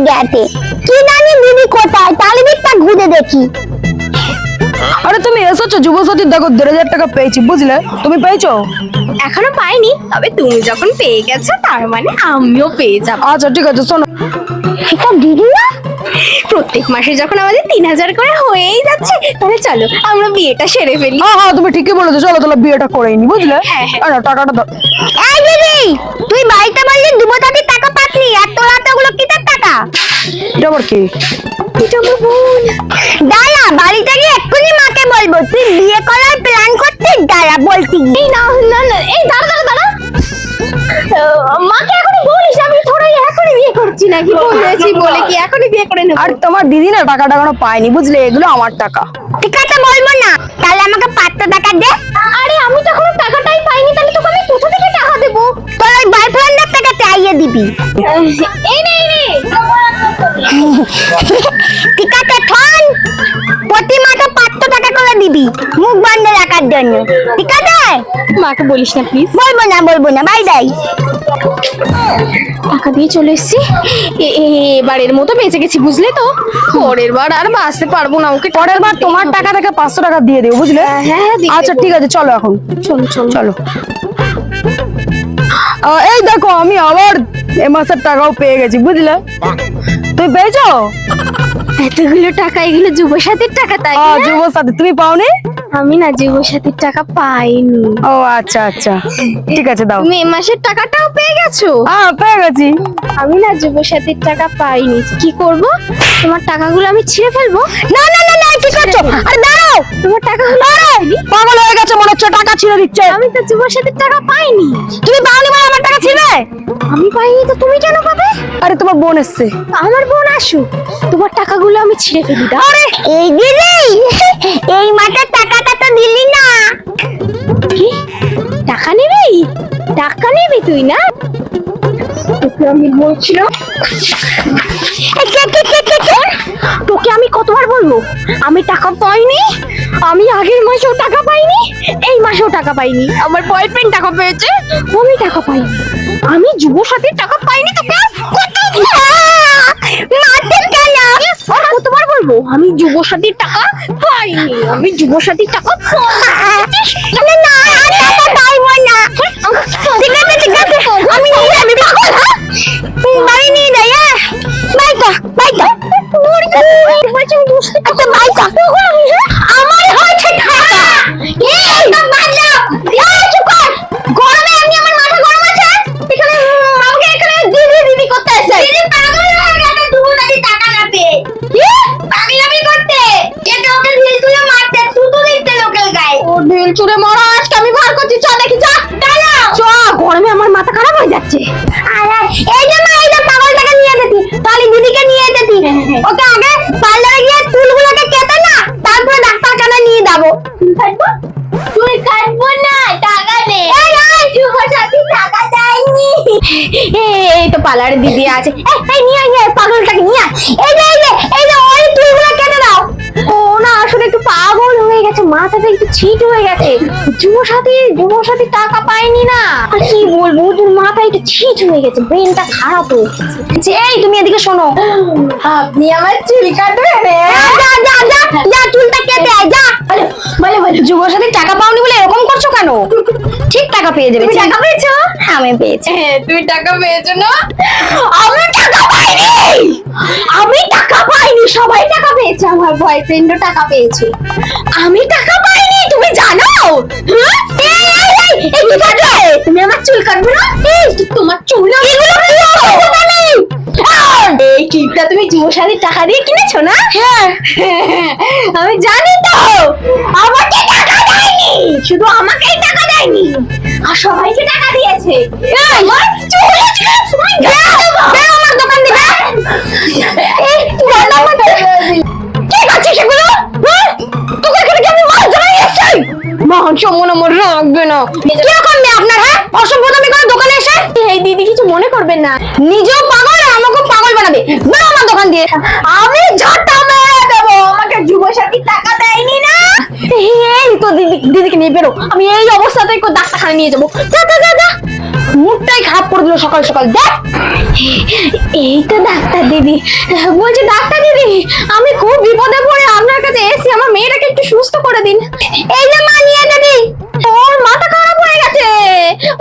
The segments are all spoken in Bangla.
গেছে। কি জানি দিদি কোথায়, তাহলে দিকটা ঘুরে দেখি। আরে তুমি এসেছো যুবসাথীর, দেখো 1,500 টাকা পেয়েছি, বুঝলে? তুমি পেয়েছো? এখনো পাইনি, তবে তুমি যখন পেয়ে গেছো তার মানে আমিও পেয়ে যাবো। আচ্ছা ঠিক আছে, শোনো। এটা দিদি না? প্রত্যেক মাসে যখন আমাদের 3,000 করে হয়েই যাচ্ছে, তাহলে চলো আমরা বিয়েটা সেরে ফেলি। হ্যাঁ হ্যাঁ, তুমি ঠিকই বলেছো, চলো তাহলে বিয়েটা করেই নি, বুঝলে? হ্যাঁ, হ্যাঁ। আরে টাকাটা দাও। এই দিদি, তুই বাড়িতে বললি যুবসাথীর টাকা পাসনি, আর তোর হাতে ওগুলো কিসের টাকা? এটা আবার কি? এটা আমার বোন। দাঁড়া, বাড়িতে গিয়ে এক্ষুনি মাকে বলবো তুই বিয়ে করার প্ল্যান করছিস। দাঁড়া বলছি। এই না না না, এই দাঁড়া দাঁড়া দাঁড়া, মাকে এখনই বলিস আমি থোড়াই এখনই বিয়ে করছি নাকি, বলেছি বলে কি এখনই বিয়ে করে নেবো? আর তোমার দিদি না টাকাটা এখনো পায়নি, বুঝলে? এগুলো আমার টাকা। ঠিক আছে বলবো না, তাহলে আমাকে 500 টাকা দে। আরে আমি তো এখনো টাকাটাই পাইনি, তাহলে তোকে আমি কোথা থেকে টাকা দেবো? তোর ওই বয়ফ্রেন্ডের টাকা চাইয়ে দিবি। এই নে এই নে। ঠিক আছে শোন, প্রতি মাসে 500 টাকা করে দিবি মুখ বন্ধ রাখার জন্য, ঠিক আছে? মাকে বলিস না প্লিজ। বলবো না, বাই বাই। টাকা দিয়ে চলে এসেছি, এবারের মতো বেঁচে গেছি, বুঝলে তো? পরের বার আর বাঁচতে পারবো না, ওকে পরের বার তোমার টাকা থেকে 500 টাকা দিয়ে দিও, বুঝলে? হ্যাঁ, হ্যাঁ, দিয়ে আচ্ছা দেবো। ঠিক আছে, চলো এখন। চলো চলো চলো। এই দেখো, আমি আবার এ মাসের টাকাও পেয়ে গেছি, বুঝলে? তুমি পেয়েছো? এতগুলো টাকা, এগুলো যুবসাথীর টাকা, তাই না? যুবসাথী, তুমি পাওনি? আমি না যুবসাথীর টাকা পাইনি। ও আচ্ছা আচ্ছা, ঠিক আছে দাও। মে মাসের টাকাটাও পেয়ে গেছো? হ্যাঁ পেয়ে গেছি। আমি না যুবসাথীর টাকা পাইনি, কি করব? তোমার টাকাগুলো আমি ছিঁড়ে ফেলবো? না না না না, কি করছো? আরে দাঁড়াও, তোমার টাকাগুলো পাইনি? পাগল হয়ে গেছে মনে হচ্ছে, টাকা ছিঁড়ে দিচ্ছে। আমি তো যুবসাথীর টাকা পাইনি। তুমি পাওনি বলে আমার টাকা ছিড়বে? আমি পাইনি তো তুমি কেন পাবে? আরে তোমার বোন এসছে। আমার বোন আসুক, তোমার টাকাগুলো আমি ছিঁড়ে ফেলি। দাও। আরে এই দিদি, এই মাসের টাকাটা তো দিলি না। কি টাকা নেবে? টাকা নেবে তুই না? তোকে আমি বলছিলাম, তোকে আমি কতবার বলবো আমি টাকা পাইনি? আমি আগের মাসেও টাকা পাইনি, এই মাসেও টাকা পাইনি। আমার বয়ফ্রেন্ড টাকা পেয়েছে, আমি টাকা পাইনি। আমি যুবসাথীর টাকা পাইনি, তোকে আর মারতেন কেন? কতবার বলবো আমি যুবসাথীর টাকা পাইনি, আমি যুবসাথীর টাকা পাইনি। না না, আর টাকা পাইবো না। ঠিক আছে ঠিক আছে, আমি নিয়ে যাবি। বাড়ি নিয়ে যাই। বাইটা বাইটা আচ্ছা বাইটা, আমার হয়েছে টাকা। এই তো বাজা, এই চুপ কর। গরমে এমনি আমার মাথা গরম আছে, এখানে আমাকে এখানে দিদি দিদি করতে এসে। দিদি পাগল হয়ে গেছে, তুমি যদি টাকা না পেয়ে। কি পাগলামি করতে? এটা ওকে ঢিল তুলে মারতে, তুতু দিতে লোকের গায়ে। ও ঢিল ছুঁড়ে মারা, আজকে আমি বার করছি। চ দেখি, যা দাঁড়াও। চ, গরমে আমার মাথা খারাপ হয়ে যাচ্ছে। আরে এই যে মা, এই যে পাগলটাকে নিয়ে যেতি, তাহলে দিদিকে নিয়ে যেতি। ওকে আগে পার্লারে গিয়ে চুলগুলোকে কেটে না, তারপরে ডাক্তারখানায় নিয়ে যাবো। তুই কাটবো না, টাকা নে। এই এই যুবসাথী টাকা দেয়নি। এই তো পার্লারে দিদি আছে। এই নিয়ে আয়, নিয়ে আয়, পাগলটাকে নিয়ে আয়। এই যে এই যে এই যে ওই চুলগুলো কেটে দাও। ও না, আসলে একটু পাগল হয়ে গেছে, মাথাটা একটু ছিট হয়ে গেছে। যুবসাথী টাকা পাইনি না। আর কি বলবো, ওর মাথা একটু ছিট হয়ে গেছে, ব্রেনটা খারাপ হয়ে গেছে। এই তুমি এদিকে শোনো, আপনি আমার চুল কাটবেন? যা যা যা যা, চুলটা কেটে আয় যা। বলে যুবসাথী টাকা পাওনি বলে এরকম করছো কেন? ঠিক টাকা পেয়ে যাবে। তুমি টাকা পেয়েছো? আমি পেয়েছি। হ্যাঁ, তুমি টাকা পেয়েছো না? আমি টাকা পাইনি। আমি টাকা পাইনি, সবাই টাকা পেয়েছে, আমার বয়ফ্রেন্ডও টাকা পেয়েছে। আমি টাকা পাইনি, তুমি জানো? হ্যাঁ? এই কি কাটে? তুমি আমার চুল কাটবে না? এই তোমার চুল এগুলো কি হবে? এই ক্লিপটা তুমি যুবসাথীর টাকা দিয়ে কিনেছো না? হ্যাঁ আমি জানি তো। আমাকে টাকা দেয়নি, শুধু আমাকেই টাকা দেয়নি, আর সবাইকে টাকা দিয়েছে। আমার চুল আমার দোকান দিবে। এই কি করছিস সেগুলো? তোকে এখানে কি আমি মাল জানাই এসেছি? মান সম্মান আমার রাখবে না। কিরকম মেয়ে আপনার? হ্যাঁ, অসভ্যতামি করে দোকানে এসে। এই দিদি কিছু মনে করবেন না। নিজেও পাগল আর আমাকেও পাগল বানাবে। বেরো আমার দোকান দিয়ে। আমি ঝাঁটা মেরে দেবো, আমাকে যুবসাথী টাকা দেয়নি না। এই তো দিদিকে নিয়ে বেরো। আমি এই অবস্থাতেই ডাক্তারখানা নিয়ে যাবো। যা যা যা যা, মুডটাই খারাপ করে দিল সকাল সকাল। দেখ এই তো ডাক্তার দিদি। বলছি ডাক্তার দিদি, আমি খুব বিপদে পড়ে আপনার কাছে এসেছি, আমার মেয়েটাকে একটু সুস্থ করে দিন। এই যে মা নিয়ে দিদি, ওর মাথা খারাপ হয়ে গেছে।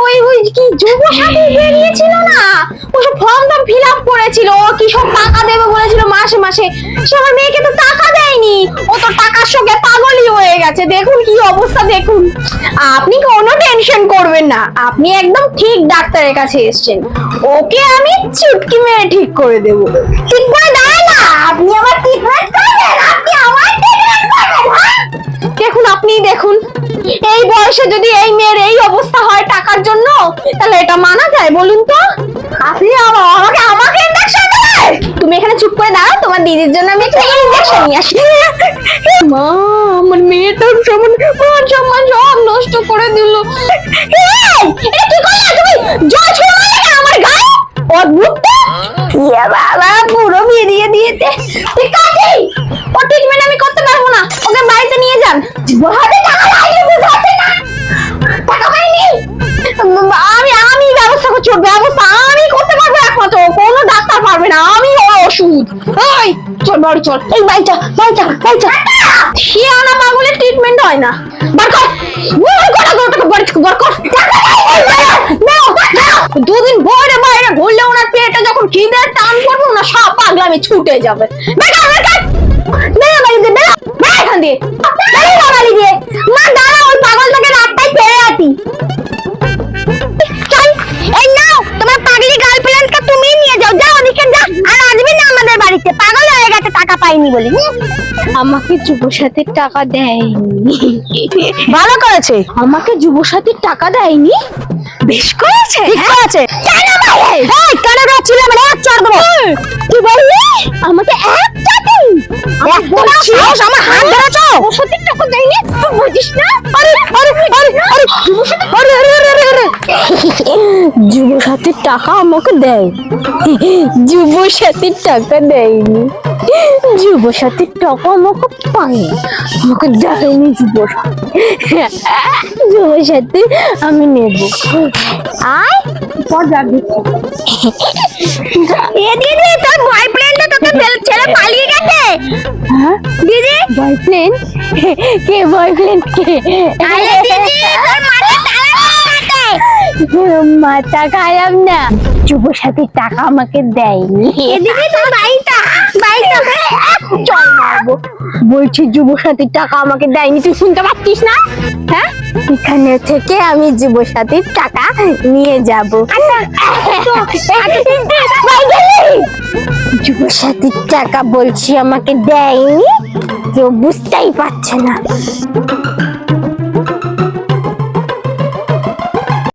ওই ওই কি যুব সাথী বেরিয়েছিল না, ওসব ফর্ম ফিল আপ করেছিল, ও কি সব টাকা দেবে বলেছিল মাসে মাসে, সে আমার মেয়েকে তো টাকা দেয়নি। ও তো টাকার সঙ্গে পাগলই হয়ে গেছে, দেখুন কি অবস্থা দেখুন। আপনি কোনো টেনশন করবেন না, আপনি একদম ঠিক ডাক্তারের কাছে এসেছেন, ওকে আমি চুটকি মেরে ঠিক করে দেব। ঠিক করে দাঁড়ায় না, আপনি আমার ট্রিটমেন্ট করবেন, আপনি আমার ট্রিটমেন্ট করবেন। হ্যাঁ দেখুন, আপনি দেখুন, এই বয়সে যদি এই মেয়ের এই অবস্থা হয় টাকার জন্য, তাহলে এটা মানা যায় বলুন তো? আপনি আমাকে ইনজেকশন দেবেন? তুমি এখানে চুপ করে দাঁড়াও, তোমার দিদির জন্য আমি একটা ইনজেকশন নিয়ে আসি। মা, আমার মেয়েটার সম্মান সব নষ্ট করে দিল। এটা কি করলে তুমি? জল ছুঁড়ে মারলে কেন আমার গায়ে? অদ্ভুত তো। ইয়ে বাবা, পুরো বেরিয়ে দিয়েছে। ঠিক আছে, ও ট্রিটমেন্ট আমি করতে পারবো না, ওকে বাড়িতে নিয়ে যান। হাতে টাকা লাগবে, বুঝতে না? টাকা পাইনি। আমি ব্যবস্থা করছি, ব্যবস্থা আমি করতে পারবো একমাত্র, কোনো ডাক্তার পারবে না, আমি ওর ওষুধ। এই চল বাড়ি চল, এই বাড়িটা বাড়িটা বাড়িটা। শিয়ানা পাগলের ট্রিটমেন্ট হয় না। বার কর, বার কর। দুদিন বাইরে বাইরে ঘুরলে ওনার পেটে যখন খিদের টান পড়বে, ওনার সব পাগলামি ছুটে যাবে। বেকার বেকার বেরো বাড়ি দিয়ে, বেরো বেরো এখান দিয়ে, বেরো বাড়ি দিয়ে। মা দাঁড়া, ওই পাগলটাকে রাতটাই পেরে আতি। চল, এই নাও তোমার পাগলি গার্লফ্রেন্ডকে তুমি নিয়ে যাও, যাও ওদিকে যাও, আর আসবি না আমাদের বাড়িতে, পাগল হয়ে গেছে টাকা পাইনি বলে। আমাকে যুবসাথীর টাকা দেয়নি। ভালো করেছে। আমাকে যুবসাথীর টাকা দেয়নি, বেশ করেছে। ঠিক করেছে। কেন বলে? এই কানে রাখছিলে মানে এক চড় দেবো। কি বললি? আমাকে এক টাকা? সাহস, আমার হাত ধরেছো? যুবসাথীর টাকা দেয়নি, তুই বুঝিস না? আরে আরে আরে আরে যুবসাথী- আরে আরে আরে আরে আরে যুবসাথীর টাকা আমাকে দেয়, যুবসাথীর টাকা দেয়নি, যুবসাথীর টাকা আমাকে পাই, আমাকে দেয়নি যুবসাথী আমি নেব। আয় পর যাবি। এ দিদি, তোর বয়ফ্রেন্ড তোকে ছেড়ে পালিয়ে গেছে। হ্যাঁ দিদি, বয়ফ্রেন্ড? কে বয়ফ্রেন্ড কে? আরে দিদি, তোর মাথা খারাপ না, যুবসাথীর টাকা আমাকে দেয়নি। এদিকে তোর বাড়িটা চল মারবো। বলছি যুবসাথীর টাকা আমাকে দেয়নি, তুই শুনতে পাচ্ছিস না? হ্যাঁ, এখানে থেকে আমি যুবসাথীর টাকা নিয়ে যাব। যুবসাথীর টাকা বলছি আমাকে দেয়নি, কেউ বুঝতেই পারছে না।